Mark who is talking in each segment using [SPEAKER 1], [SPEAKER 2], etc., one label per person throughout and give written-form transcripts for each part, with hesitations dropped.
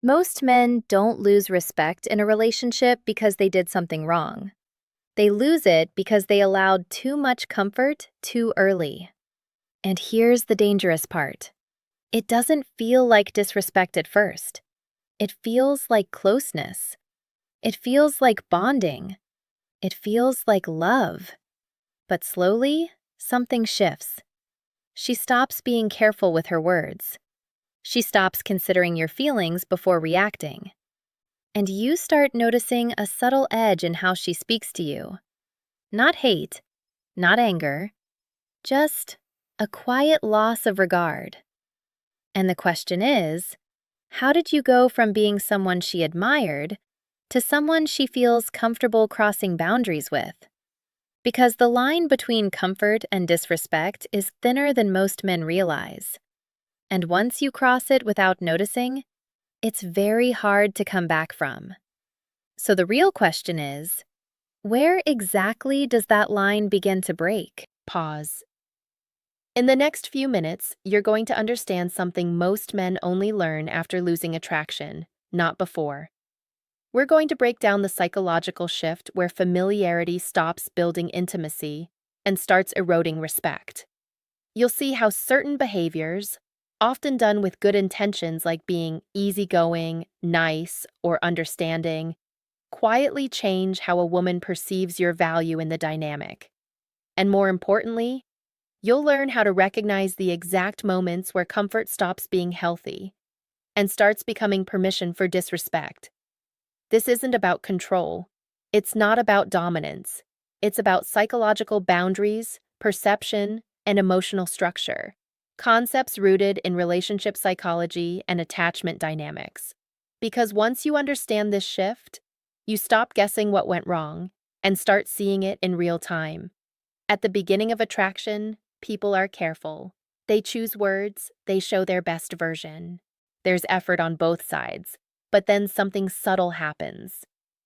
[SPEAKER 1] Most men don't lose respect in a relationship because they did something wrong. They lose it because they allowed too much comfort too early. And here's the dangerous part. It doesn't feel like disrespect at first. It feels like closeness. It feels like bonding. It feels like love. But slowly, something shifts. She stops being careful with her words. She stops considering your feelings before reacting. And you start noticing a subtle edge in how she speaks to you. Not hate, not anger, just a quiet loss of regard. And the question is, how did you go from being someone she admired to someone she feels comfortable crossing boundaries with? Because the line between comfort and disrespect is thinner than most men realize. And once you cross it without noticing, it's very hard to come back from. So the real question is, where exactly does that line begin to break?
[SPEAKER 2] Pause. In the next few minutes, you're going to understand something most men only learn after losing attraction, not before. We're going to break down the psychological shift where familiarity stops building intimacy and starts eroding respect. You'll see how certain behaviors, often done with good intentions like being easygoing, nice, or understanding, quietly change how a woman perceives your value in the dynamic. And more importantly, you'll learn how to recognize the exact moments where comfort stops being healthy and starts becoming permission for disrespect. This isn't about control. It's not about dominance. It's about psychological boundaries, perception, and emotional structure. Concepts rooted in relationship psychology and attachment dynamics. Because once you understand this shift, you stop guessing what went wrong and start seeing it in real time. At the beginning of attraction, people are careful. They choose words, they show their best version. There's effort on both sides. But then something subtle happens.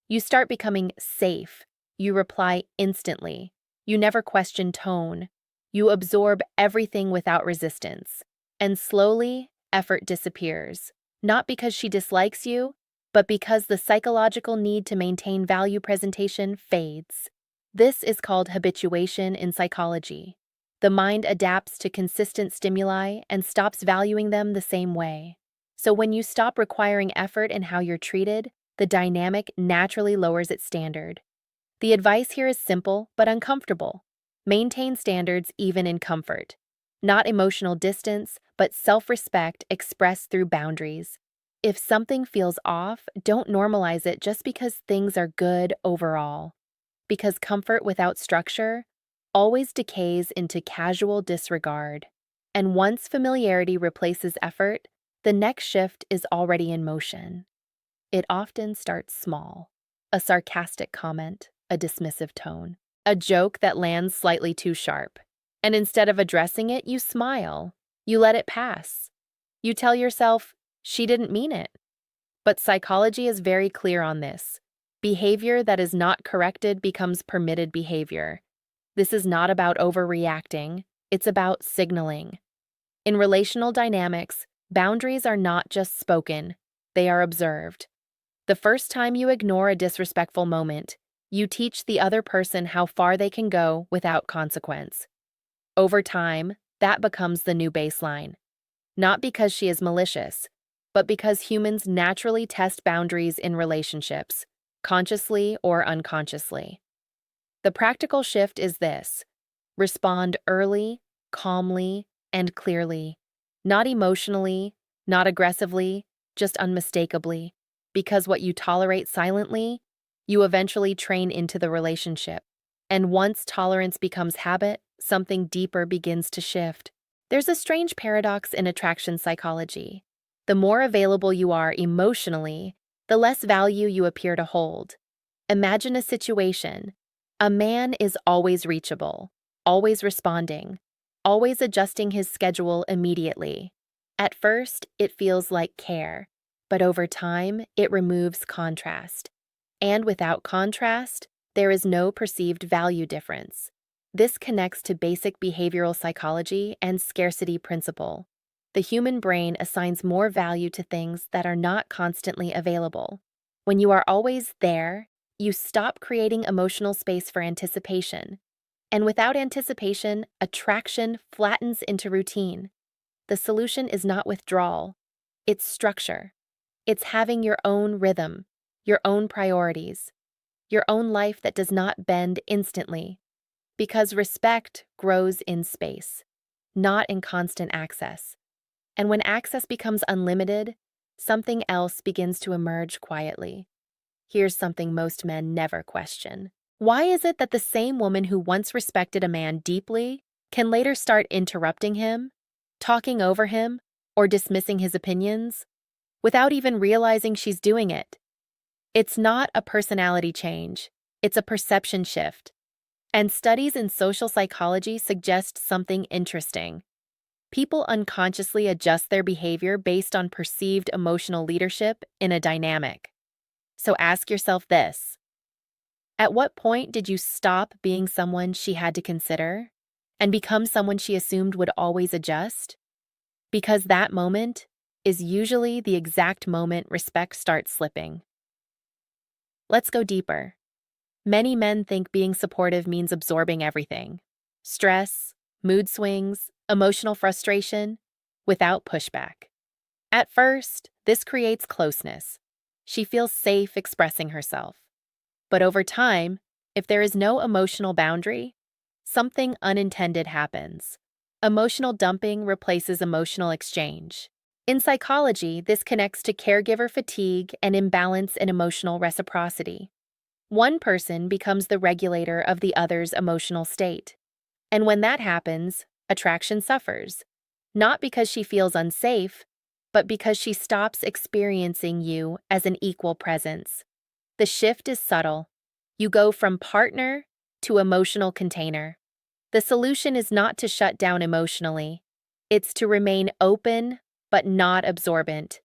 [SPEAKER 2] You start becoming safe. You reply instantly. You never question tone. You absorb everything without resistance. And slowly, effort disappears. Not because she dislikes you, but because the psychological need to maintain value presentation fades. This is called habituation in psychology. The mind adapts to consistent stimuli and stops valuing them the same way. So when you stop requiring effort in how you're treated, the dynamic naturally lowers its standard. The advice here is simple but uncomfortable. Maintain standards even in comfort. Not emotional distance, but self-respect expressed through boundaries. If something feels off, don't normalize it just because things are good overall. Because comfort without structure always decays into casual disregard. And once familiarity replaces effort, the next shift is already in motion. It often starts small. A sarcastic comment, a dismissive tone, a joke that lands slightly too sharp. And instead of addressing it, you smile. You let it pass. You tell yourself, she didn't mean it. But psychology is very clear on this. Behavior that is not corrected becomes permitted behavior. This is not about overreacting, it's about signaling. In relational dynamics, boundaries are not just spoken, they are observed. The first time you ignore a disrespectful moment, you teach the other person how far they can go without consequence. Over time, that becomes the new baseline. Not because she is malicious, but because humans naturally test boundaries in relationships, consciously or unconsciously. The practical shift is this: respond early, calmly, and clearly. Not emotionally, not aggressively, just unmistakably. Because what you tolerate silently, you eventually train into the relationship. And once tolerance becomes habit, something deeper begins to shift. There's a strange paradox in attraction psychology. The more available you are emotionally, the less value you appear to hold. Imagine a situation. A man is always reachable, always responding, always adjusting his schedule immediately. At first, it feels like care, but over time, it removes contrast. And without contrast, there is no perceived value difference. This connects to basic behavioral psychology and scarcity principle. The human brain assigns more value to things that are not constantly available. When you are always there, you stop creating emotional space for anticipation. And without anticipation, attraction flattens into routine. The solution is not withdrawal, it's structure. It's having your own rhythm, your own priorities, your own life that does not bend instantly. Because respect grows in space, not in constant access. And when access becomes unlimited, something else begins to emerge quietly. Here's something most men never question. Why is it that the same woman who once respected a man deeply can later start interrupting him, talking over him, or dismissing his opinions, without even realizing she's doing it? It's not a personality change, it's a perception shift. And studies in social psychology suggest something interesting. People unconsciously adjust their behavior based on perceived emotional leadership in a dynamic. So ask yourself this: at what point did you stop being someone she had to consider and become someone she assumed would always adjust? Because that moment is usually the exact moment respect starts slipping. Let's go deeper. Many men think being supportive means absorbing everything: stress, mood swings, emotional frustration, without pushback. At first, this creates closeness. She feels safe expressing herself. But over time, if there is no emotional boundary, something unintended happens. Emotional dumping replaces emotional exchange. In psychology, this connects to caregiver fatigue and imbalance in emotional reciprocity. One person becomes the regulator of the other's emotional state. And when that happens, attraction suffers. Not because she feels unsafe, but because she stops experiencing you as an equal presence. The shift is subtle. You go from partner to emotional container. The solution is not to shut down emotionally. It's to remain open, but not absorbent.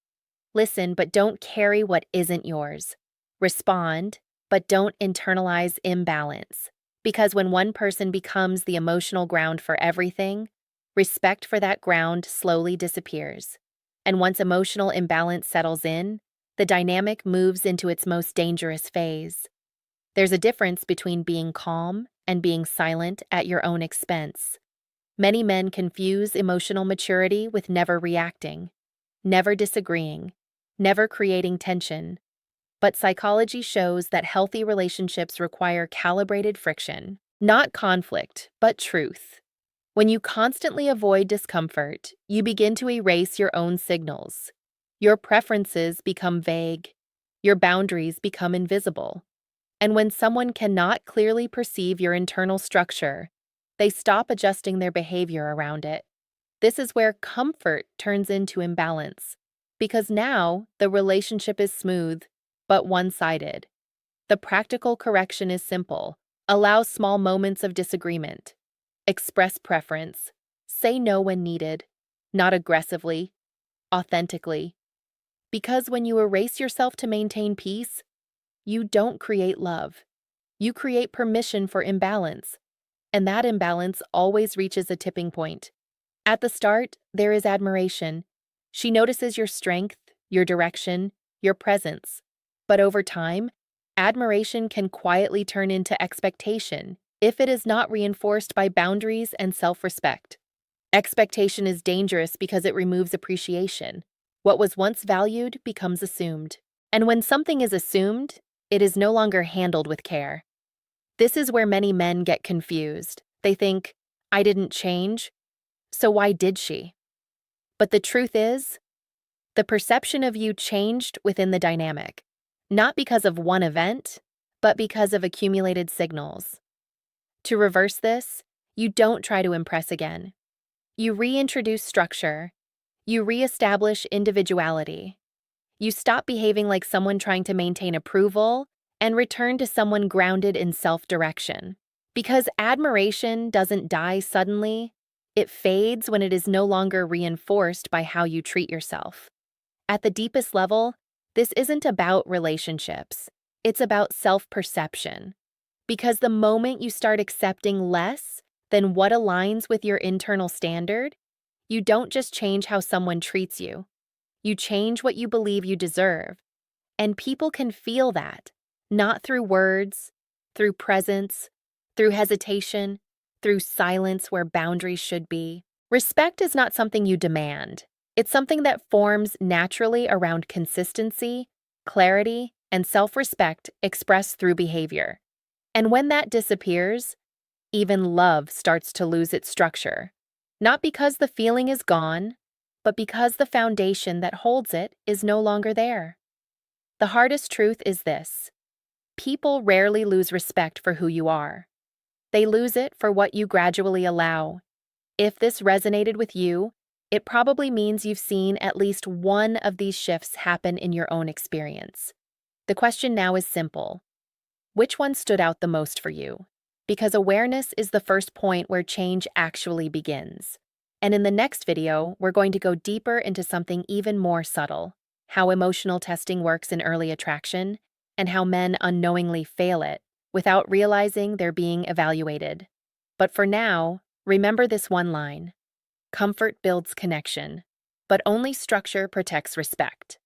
[SPEAKER 2] Listen, but don't carry what isn't yours. Respond, but don't internalize imbalance. Because when one person becomes the emotional ground for everything, respect for that ground slowly disappears. And once emotional imbalance settles in, the dynamic moves into its most dangerous phase. There's a difference between being calm and being silent at your own expense. Many men confuse emotional maturity with never reacting, never disagreeing, never creating tension. But psychology shows that healthy relationships require calibrated friction, not conflict, but truth. When you constantly avoid discomfort, you begin to erase your own signals. Your preferences become vague. Your boundaries become invisible. And when someone cannot clearly perceive your internal structure, they stop adjusting their behavior around it. This is where comfort turns into imbalance, because now the relationship is smooth, but one-sided. The practical correction is simple: allow small moments of disagreement. Express preference. Say no when needed, not aggressively, authentically. Because when you erase yourself to maintain peace, you don't create love. You create permission for imbalance, and that imbalance always reaches a tipping point. At the start, there is admiration. She notices your strength, your direction, your presence. But over time, admiration can quietly turn into expectation if it is not reinforced by boundaries and self-respect. Expectation is dangerous because it removes appreciation. What was once valued becomes assumed. And when something is assumed, it is no longer handled with care. This is where many men get confused. They think, I didn't change, so why did she? But the truth is, the perception of you changed within the dynamic, not because of one event, but because of accumulated signals. To reverse this, you don't try to impress again. You reintroduce structure. You reestablish individuality. You stop behaving like someone trying to maintain approval and return to someone grounded in self-direction. Because admiration doesn't die suddenly, it fades when it is no longer reinforced by how you treat yourself. At the deepest level, this isn't about relationships. It's about self-perception. Because the moment you start accepting less than what aligns with your internal standard, You don't just change how someone treats you, you change what you believe you deserve. And people can feel that, not through words, through presence, through hesitation, through silence where boundaries should be. Respect is not something you demand. It's something that forms naturally around consistency, clarity, and self-respect expressed through behavior. And when that disappears, even love starts to lose its structure. Not because the feeling is gone, but because the foundation that holds it is no longer there. The hardest truth is this: people rarely lose respect for who you are. They lose it for what you gradually allow. If this resonated with you, it probably means you've seen at least one of these shifts happen in your own experience. The question now is simple: which one stood out the most for you? Because awareness is the first point where change actually begins. And in the next video, we're going to go deeper into something even more subtle: how emotional testing works in early attraction, and how men unknowingly fail it without realizing they're being evaluated. But for now, remember this one line: comfort builds connection, but only structure protects respect.